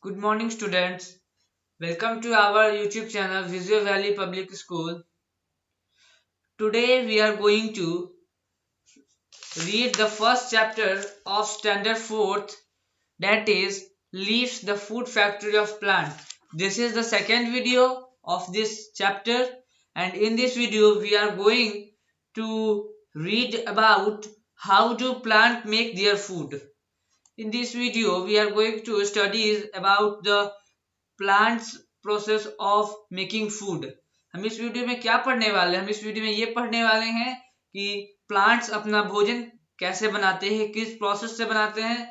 Good morning, students. Welcome to our YouTube channel Visual Valley Public School. Today we are going to read the first chapter of Standard 4th, that is Leaves, the Food Factory of Plant. This is the second video of this chapter, and in this video we are going to read about how do plant make their food. In this video we are going to study about the plants process of making food. हम इस video में क्या पढ़ने वाले हैं? हम इस video में ये पढ़ने वाले हैं कि प्लांट्स अपना भोजन कैसे बनाते हैं, किस प्रोसेस से बनाते हैं,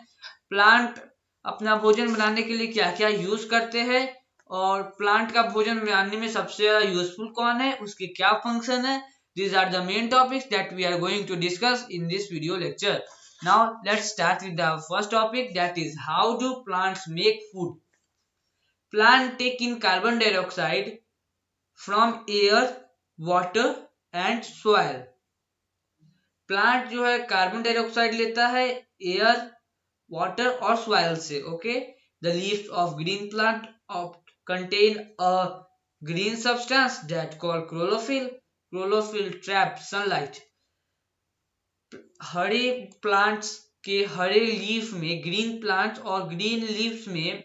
प्लांट अपना भोजन बनाने के लिए क्या क्या यूज करते हैं और प्लांट का भोजन बनाने में सबसे ज्यादा यूजफुल कौन है, उसके क्या फंक्शन है। These are the main topics that we are going to discuss in this video lecture. Now let's start with the first topic, that is how do plants make food. Plant take in carbon dioxide from air, water and soil. Plant जो है carbon dioxide लेता है air, water और soil से। Okay, the leaves of green plant contain a green substance that called chlorophyll. Chlorophyll trap sunlight. Hare plants के हरे leaf में, green plants और green leaves में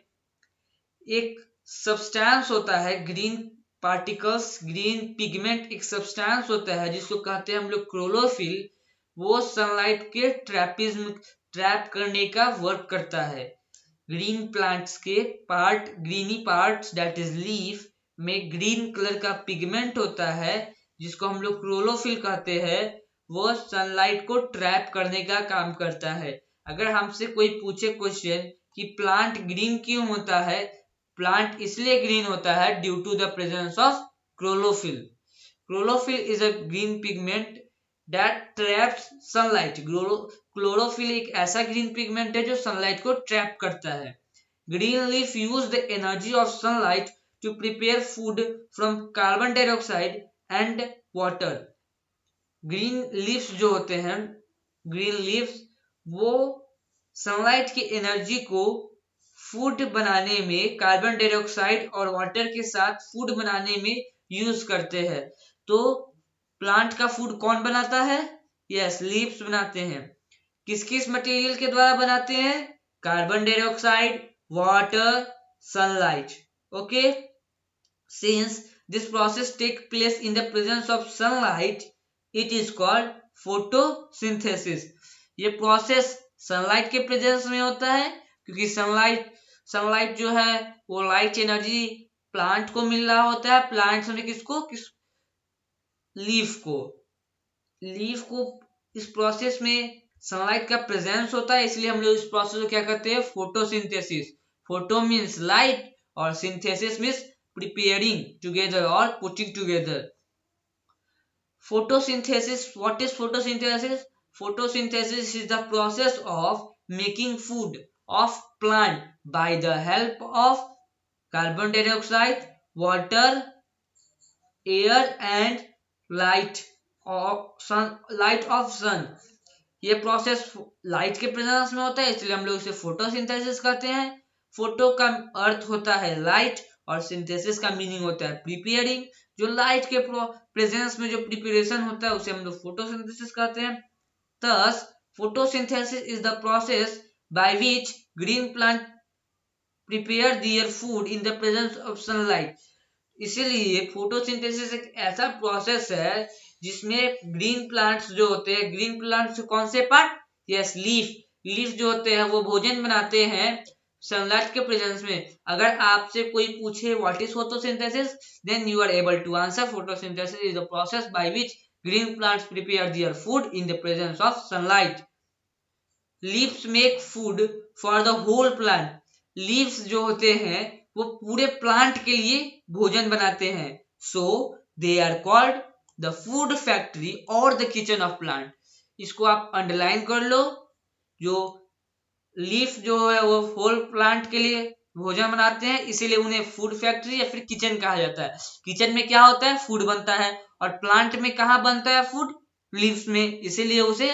एक सब्सटेंस होता है, ग्रीन पार्टिकल्स, ग्रीन पिगमेंट एक सब्सटेंस होता है जिसको कहते हैं हम लोग क्लोरोफिल। वो सनलाइट के ट्रैप करने का वर्क करता है। ग्रीन प्लांट्स के part, greeny parts that is leaf में ग्रीन कलर का पिगमेंट होता है जिसको हम लोग क्लोरोफिल कहते हैं। वो सनलाइट को ट्रैप करने का काम करता है। अगर हमसे कोई पूछे क्वेश्चन कि प्लांट ग्रीन क्यों होता है, प्लांट इसलिए ग्रीन होता है due to the presence of chlorophyll. Chlorophyll is a green pigment that traps sunlight. Chlorophyll एक ऐसा ग्रीन पिगमेंट है जो सनलाइट को ट्रैप करता है. Green leaf use the energy of sunlight to prepare food from carbon dioxide and water. Green leaves जो होते हैं, ग्रीन लीव्स, वो सनलाइट की एनर्जी को फूड बनाने में, कार्बन डाइऑक्साइड और वाटर के साथ फूड बनाने में यूज करते हैं। तो प्लांट का फूड कौन बनाता है? यस, लीव्स बनाते हैं। किस किस मटेरियल के द्वारा बनाते हैं? Carbon dioxide, water, sunlight. Okay, since this process take place in the presence of sunlight, it is called photosynthesis. ये प्रोसेस सनलाइट के प्रेजेंस में होता है क्योंकि सनलाइट जो है वो लाइट एनर्जी प्लांट को मिल रहा होता है। प्लांट में किसको? लीफ को इस प्रोसेस में सनलाइट का प्रेजेंस होता है, इसलिए हम लोग इस प्रोसेस को क्या कहते हैं? फोटोसिंथेसिस। फोटो मीन्स लाइट और सिंथेसिस मीन्स प्रिपेयरिंग टुगेदर और putting together. Photosynthesis, what is photosynthesis? Photosynthesis is the process of making food of plant by the help of carbon dioxide, water, air and light of sun. ये process light के presence में होता है, इसलिए हम लोग इसे फोटोसिंथेसिस कहते हैं। फोटो का अर्थ होता है लाइट और सिंथेसिस का मीनिंग होता है प्रिपेयरिंग। जो लाइट के प्रेजेंस में जो प्रिपरेशन होता है उसे हम लोग फोटोसिंथेसिस कहते हैं। Thus, photosynthesis is the process by which green plant prepare their food in the presence of sunlight. इसीलिए फोटोसिंथेसिस एक ऐसा प्रोसेस है जिसमें ग्रीन प्लांट्स जो होते हैं, ग्रीन प्लांट्स कौन से पार्ट? यस, लीफ जो होते हैं वो भोजन बनाते हैं सनलाइट के प्रेजेंस में। अगर आपसे कोई पूछे what is photosynthesis, then you are able to answer photosynthesis is the process by which green plants prepare their food in the presence of sunlight. Leaves make food for the whole plant. Leaves जो होते हैं वो पूरे plant के लिए भोजन बनाते हैं। So they are called the food factory or the kitchen of plant. इसको आप अंडरलाइन कर लो। जो लीफ जो है वो होल प्लांट के लिए भोजन बनाते हैं, इसीलिए उन्हें फूड फैक्ट्री या फिर किचन कहा जाता है। किचन में क्या होता है? फूड बनता है। और प्लांट में कहाँ बनता है फूड? लीव्स में, इसीलिए उसे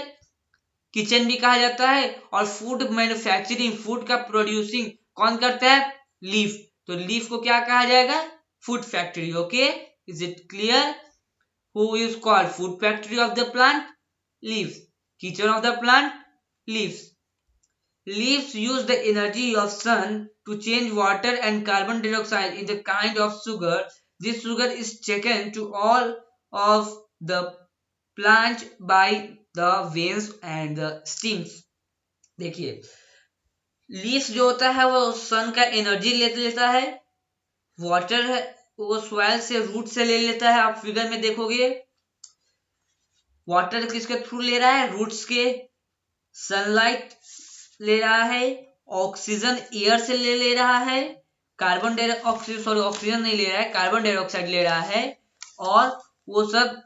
किचन भी कहा जाता है। और फूड मैन्युफैक्चरिंग, फूड का प्रोड्यूसिंग कौन करता है? लीफ, तो लीफ को क्या कहा जाएगा? Food factory. Okay, is it clear? Who is called food factory of the plant? Leaves. Kitchen of the plant? Leaves. Leaves use the energy of sun to change water and carbon dioxide into a kind of sugar. This sugar is taken to all of the plant by the veins and the stems. देखिए, leaves जो होता है वो सन का energy लेता है, water है वो सॉइल से रूट से ले लेता है। आप फिगर में देखोगे वाटर किसके थ्रू ले रहा है? रूट्स के। सनलाइट ले रहा है, ऑक्सीजन एयर से ले रहा है, कार्बन डाइऑक्साइड सॉरी ऑक्सीजन नहीं ले रहा है, कार्बन डाइऑक्साइड ले रहा है, और वो सब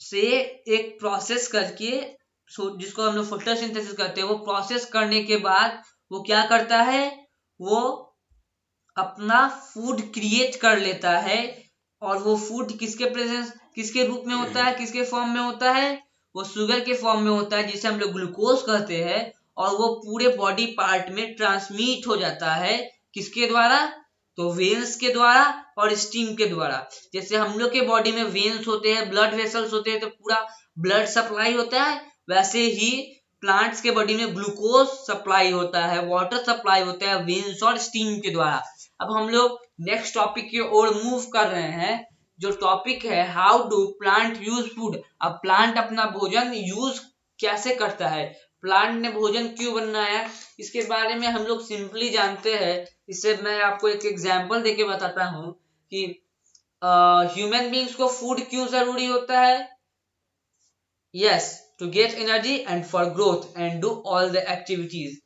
से एक प्रोसेस करके जिसको हम लोग फोटोसिंथेसिस करते हैं, वो प्रोसेस करने के बाद वो क्या करता है? वो अपना फूड क्रिएट कर लेता है। और वो फूड किसके प्रेजेंस किसके रूप में होता है? किसके फॉर्म में होता है? वो शुगर के फॉर्म में होता है, जिसे हम लोग ग्लूकोज कहते हैं। और वो पूरे बॉडी पार्ट में ट्रांसमिट हो जाता है, किसके द्वारा? तो वेन्स के द्वारा और स्टीम के द्वारा। जैसे हम लोग के बॉडी में वेन्स होते हैं, ब्लड वेसल्स होते हैं, तो पूरा ब्लड सप्लाई होता है, वैसे ही प्लांट्स के बॉडी में ग्लूकोज सप्लाई होता है, वाटर सप्लाई होता है वेन्स और स्टीम के द्वारा। अब हम लोग नेक्स्ट टॉपिक की ओर मूव कर रहे हैं, जो टॉपिक है how do plant use food. अब प्लांट अपना भोजन यूज कैसे करता है, प्लांट ने भोजन क्यों बनाया, इसके बारे में हम लोग सिंपली जानते हैं। इससे मैं आपको एक एग्जांपल देके बताता हूँ कि ह्यूमन बींग्स को फूड क्यों जरूरी होता है। Yes, to get energy and for growth and do all the activities.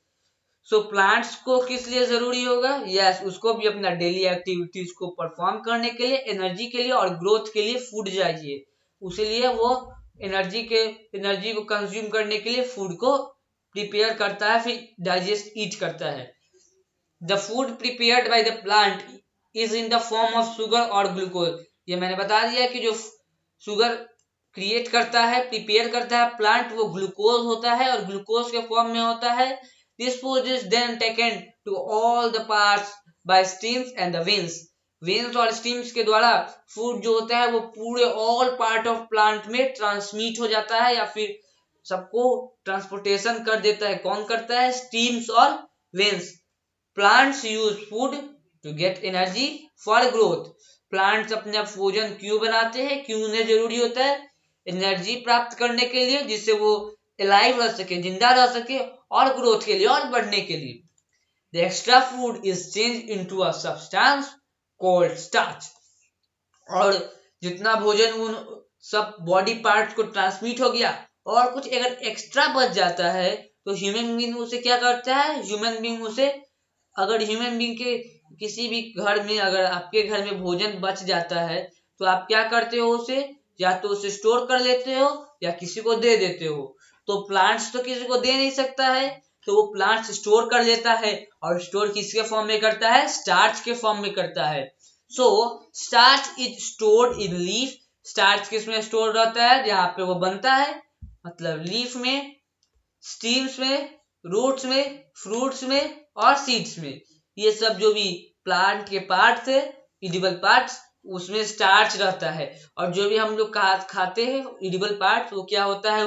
So plants को किस लिए जरूरी होगा? यस, उसको भी अपना डेली एक्टिविटीज को परफॉर्म करने के लिए, एनर्जी के लिए और ग्रोथ के लिए फूड चाहिए। उसीलिए वो एनर्जी को कंज्यूम करने के लिए फूड को प्रिपेयर करता है, फिर डाइजेस्ट ईट करता है। The food prepared by the plant is in the form of sugar और ग्लूकोज। ये मैंने बता दिया कि जो शुगर क्रिएट करता है, प्रिपेयर करता है प्लांट, वो ग्लूकोज होता है और ग्लूकोज के फॉर्म में होता है। This food is then taken to all the parts by steams and the veins. Veins और स्टीम्स के द्वारा फूड जो होता है वो पूरे ऑल पार्ट ऑफ प्लांट में ट्रांसमिट हो जाता है, या फिर सबको ट्रांसपोर्टेशन कर देता है। कौन करता है? स्टीम्स और veins. Plants use food to get energy for growth. Plants अपना भोजन क्यों बनाते हैं, क्यों उन्हें जरूरी होता है? एनर्जी प्राप्त करने के लिए, जिससे वो अलाइव रह सके, जिंदा रह सके, और ग्रोथ के लिए और बढ़ने के लिए। The extra food is changed into a substance called starch. और जितना भोजन उन सब बॉडी पार्ट्स को ट्रांसमिट हो गया, और कुछ अगर एक्स्ट्रा बच जाता है तो ह्यूमन बीइंग उसे क्या करता है? ह्यूमन बीइंग उसे, अगर ह्यूमन बीइंग के किसी भी घर में, अगर आपके घर में भोजन बच जाता है तो आप क्या करते हो? उसे या तो उसे स्टोर कर लेते हो या किसी को दे देते हो। तो प्लांट्स तो किसी को दे नहीं सकता है, तो वो प्लांट्स स्टोर कर लेता है, और स्टोर किसके फॉर्म में करता है? स्टार्च के फॉर्म में करता है। So starch is stored in leaf. Starch किसमें स्टोर रहता है? जहां पे वो बनता है, मतलब लीफ में, स्टीम्स में, रूट्स में, फ्रूट्स में और सीड्स में। ये सब जो भी प्लांट के पार्ट्स है, इडिबल पार्ट्स, उसमें स्टार्च रहता है। और जो भी हम लोग खाते हैं इडिबल पार्ट्स, वो क्या होता है?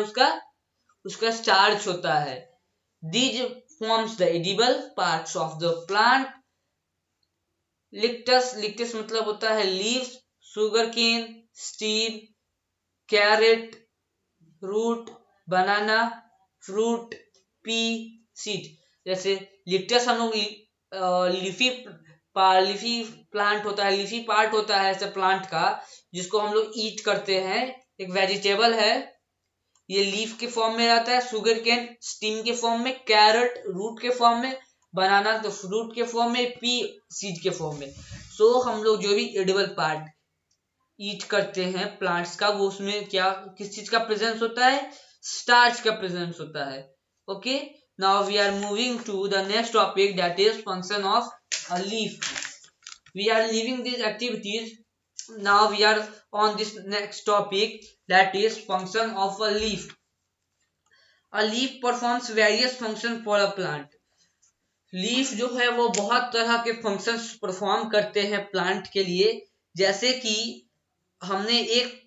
उसका स्टार्च होता है। These forms the edible parts of the plant. लिक्टस मतलब होता है leaves, sugarcane, stem, carrot, root, banana, fruit, pea, seed. जैसे लिक्टस हम लोग लीफी प्लांट होता है, लीफी पार्ट होता है ऐसे प्लांट का, जिसको हम लोग ईट करते हैं, एक वेजिटेबल है। ये लीफ के फॉर्म में रहता है, शुगर केन स्टीम के फॉर्म में, कैरेट रूट के फॉर्म में, बनाना तो फ्रूट के फॉर्म में, पी सीड के फॉर्म में। सो हम लोग जो भी एडिबल पार्ट ईट करते हैं प्लांट्स का, वो उसमें क्या किस चीज का प्रेजेंस होता है? स्टार्च का प्रेजेंस होता है। Okay, now we are moving to the next topic, that is function of a leaf. We are living this activities. Now we are on this next topic, that is function of a leaf. A leaf performs various functions for a plant. Leaf जो है वो बहुत तरह के functions perform करते हैं plant के लिए। जैसे कि हमने एक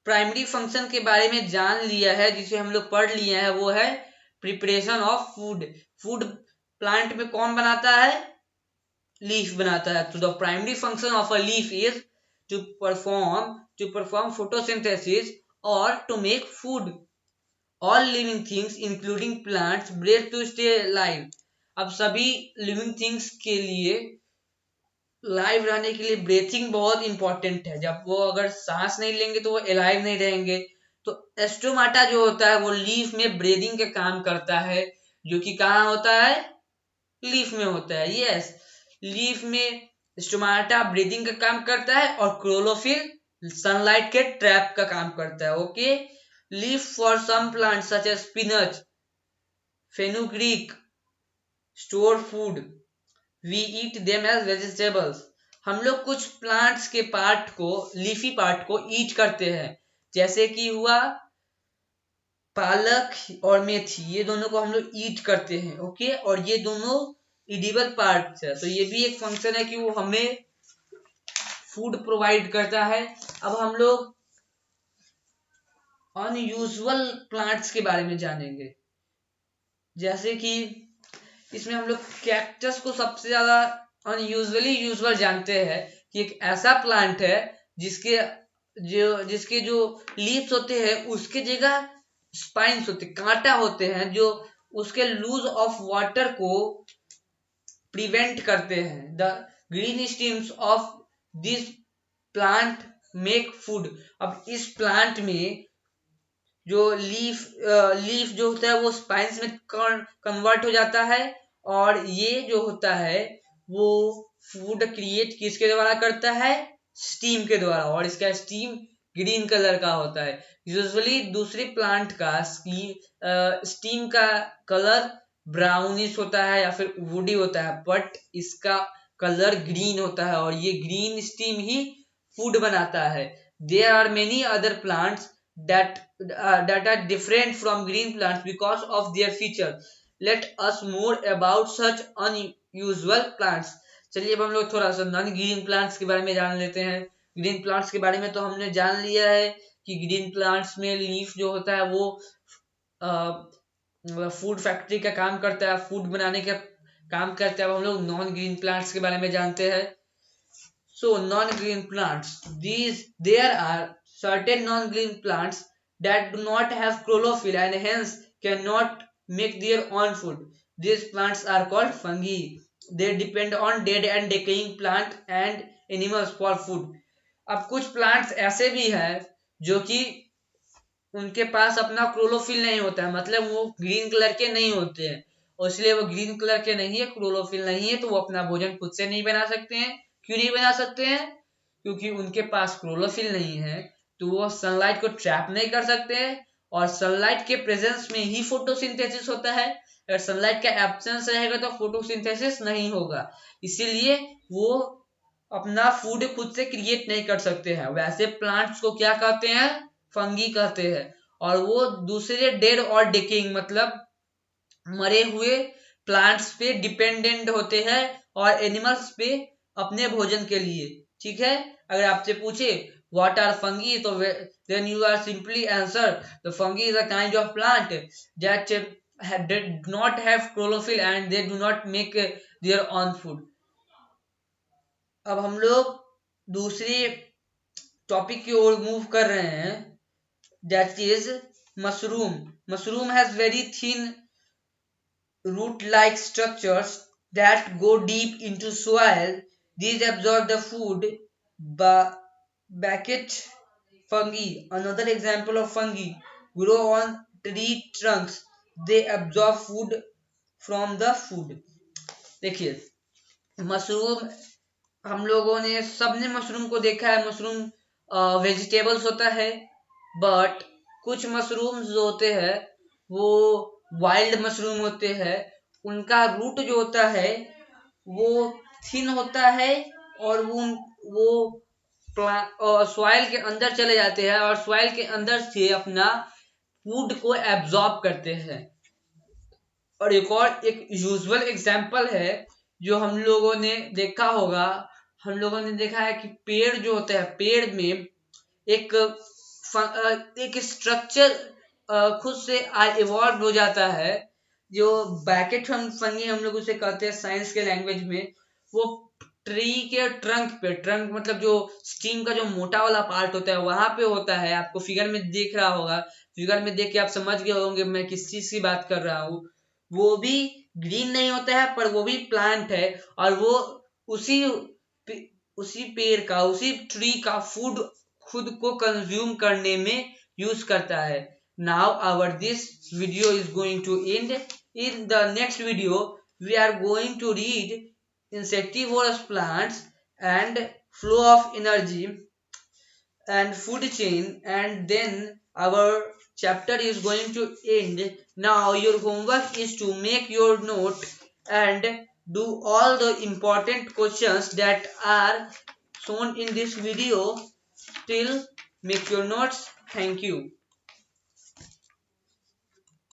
प्राइमरी फंक्शन के बारे में जान लिया है जिसे हम लोग पढ़ लिए हैं, वो है preparation of food. Food plant में कौन बनाता है? लीफ बनाता है। तो the primary function of a leaf is to perform photosynthesis और to make food. All living things including plants breathe to stay alive. अब सभी लिविंग थिंग्स के लिए लाइव रहने के लिए ब्रीथिंग बहुत इंपॉर्टेंट है। जब वो अगर सांस नहीं लेंगे तो वो अलाइव नहीं रहेंगे। तो एस्टोमाटा जो होता है वो लीफ में ब्रीदिंग का काम करता है, जो कि कहाँ होता है? लीफ में होता है। यस, लीफ में स्टोमाटा ब्रीदिंग का काम करता है और क्लोरोफिल सनलाइट के ट्रैप का काम करता है। Okay, leaf for some plant such as spinach, fenugreek store food, we eat them as vegetables. हम लोग कुछ प्लांट्स के पार्ट को, लीफी पार्ट को ईट करते हैं। जैसे कि हुआ पालक और मेथी, ये दोनों को हम लोग ईट करते हैं। ओके, और ये दोनों इडिबल पार्ट्स है। तो ये भी एक फंक्शन है कि वो हमें फूड प्रोवाइड करता है। अब हम लोग अनयूजुअल प्लांट्स के बारे में जानेंगे। जैसे कि इसमें हम लोग कैक्टस को सबसे ज्यादा यूजुअल जानते हैं कि एक ऐसा प्लांट है जिसके जो लीव्स होते हैं उसके जगह स्पाइन्स होते, कांटा होते हैं, जो उसके लूज ऑफ वाटर को प्रिवेंट करते हैं। The green stems of this plant make food. अब इस प्लांट में जो लीफ जो होता है वो स्पाइन्स में कन्वर्ट हो जाता है, और ये जो होता है वो फूड क्रिएट किसके द्वारा करता है? स्टीम के द्वारा, और इसका स्टीम ग्रीन कलर का होता है। यूजुअली दूसरे प्लांट का स्टीम का कलर ब्राउनिश होता है या फिर वुडी होता है, बट इसका कलर ग्रीन होता है और ये ग्रीन स्टीम ही फूड बनाता है। There are many other plants that are different from green plants because of their feature. Let us more about such unusual plants. चलिए अब हम लोग थोड़ा सा नॉन ग्रीन प्लांट्स के बारे में जान लेते हैं। ग्रीन प्लांट्स के बारे में तो हमने जान लिया है कि ग्रीन प्लांट्स में लीफ जो होता है वो फूड फैक्ट्री का काम करता है, फूड बनाने का काम करता है। अब हम लोग नॉन ग्रीन प्लांट्स के बारे में जानते हैं। So non-green plants, there are certain non-green plants that do not have chlorophyll and hence cannot make their own food. These plants are called fungi. They depend on dead and decaying plant and animals for food. अब कुछ plants ऐसे भी हैं जो कि उनके पास अपना chlorophyll नहीं होता है, मतलब वो ग्रीन कलर के नहीं होते हैं, और इसलिए वो ग्रीन कलर के नहीं है, क्लोरोफिल नहीं है, तो वो अपना भोजन खुद से नहीं बना सकते हैं। क्यों नहीं बना सकते हैं? क्योंकि उनके पास क्लोरोफिल नहीं है, तो वो सनलाइट को ट्रैप नहीं कर सकते हैं, और सनलाइट के प्रेजेंस में ही फोटोसिंथेसिस होता है। अगर सनलाइट का एब्सेंस रहेगा तो फोटोसिंथेसिस नहीं होगा, इसीलिए वो अपना फूड खुद से क्रिएट नहीं कर सकते हैं। वैसे प्लांट्स को क्या कहते हैं? फंगी कहते हैं। और वो दूसरे डेड और डेकिंग मतलब मरे हुए प्लांट्स पे डिपेंडेंट होते हैं और एनिमल्स पे अपने भोजन के लिए। ठीक है, अगर आपसे पूछे व्हाट आर फंगी, तो then you are simply answer the fungi is a kind of plant that do not have chlorophyll and they do not make their own food. अब हम लोग दूसरी टॉपिक की ओर मूव कर रहे हैं, that is mushroom. Mushroom has very thin root-like structures that go deep into soil. These absorb the food. Bucket fungi, another example of fungi, grow on tree trunks. They absorb food from the food. देखिए, mushroom हम लोगों ने सबने mushroom को देखा है। Mushroom vegetables होता है, बट कुछ मशरूम जो होते हैं वो वाइल्ड मशरूम होते हैं। उनका रूट जो होता है वो थिन होता है और वो सॉइल के अंदर चले जाते हैं और सॉइल के अंदर से अपना फूड को एब्जॉर्ब करते हैं। और एक यूजुअल एग्जाम्पल है जो हम लोगों ने देखा होगा। हम लोगों ने देखा है कि पेड़ जो होता है, पेड़ में एक एक स्ट्रक्चर खुद से इवॉल्व हो जाता है, जो ब्रैकेट फंगी हम लोग उसे कहते हैं साइंस के लैंग्वेज में। वो ट्री के ट्रंक मतलब जो स्टीम का जो मोटा वाला पार्ट होता है वहां पे होता है। आपको फिगर में दिख रहा होगा, फिगर में देख के आप समझ गए होंगे मैं किस चीज की बात कर रहा हूँ। वो भी ग्रीन नहीं होता है पर वो भी प्लांट है, और वो उसी उसी पेड़ का, उसी ट्री का फूड खुद को कंज्यूम करने में यूज करता है। Now our this video is going to end. In the next video we are going to read insectivorous plants and flow of energy and food chain, and then our chapter is going to end. Now your homework is to make your note and do all the important questions that are shown in this video. Till make your notes. Thank you.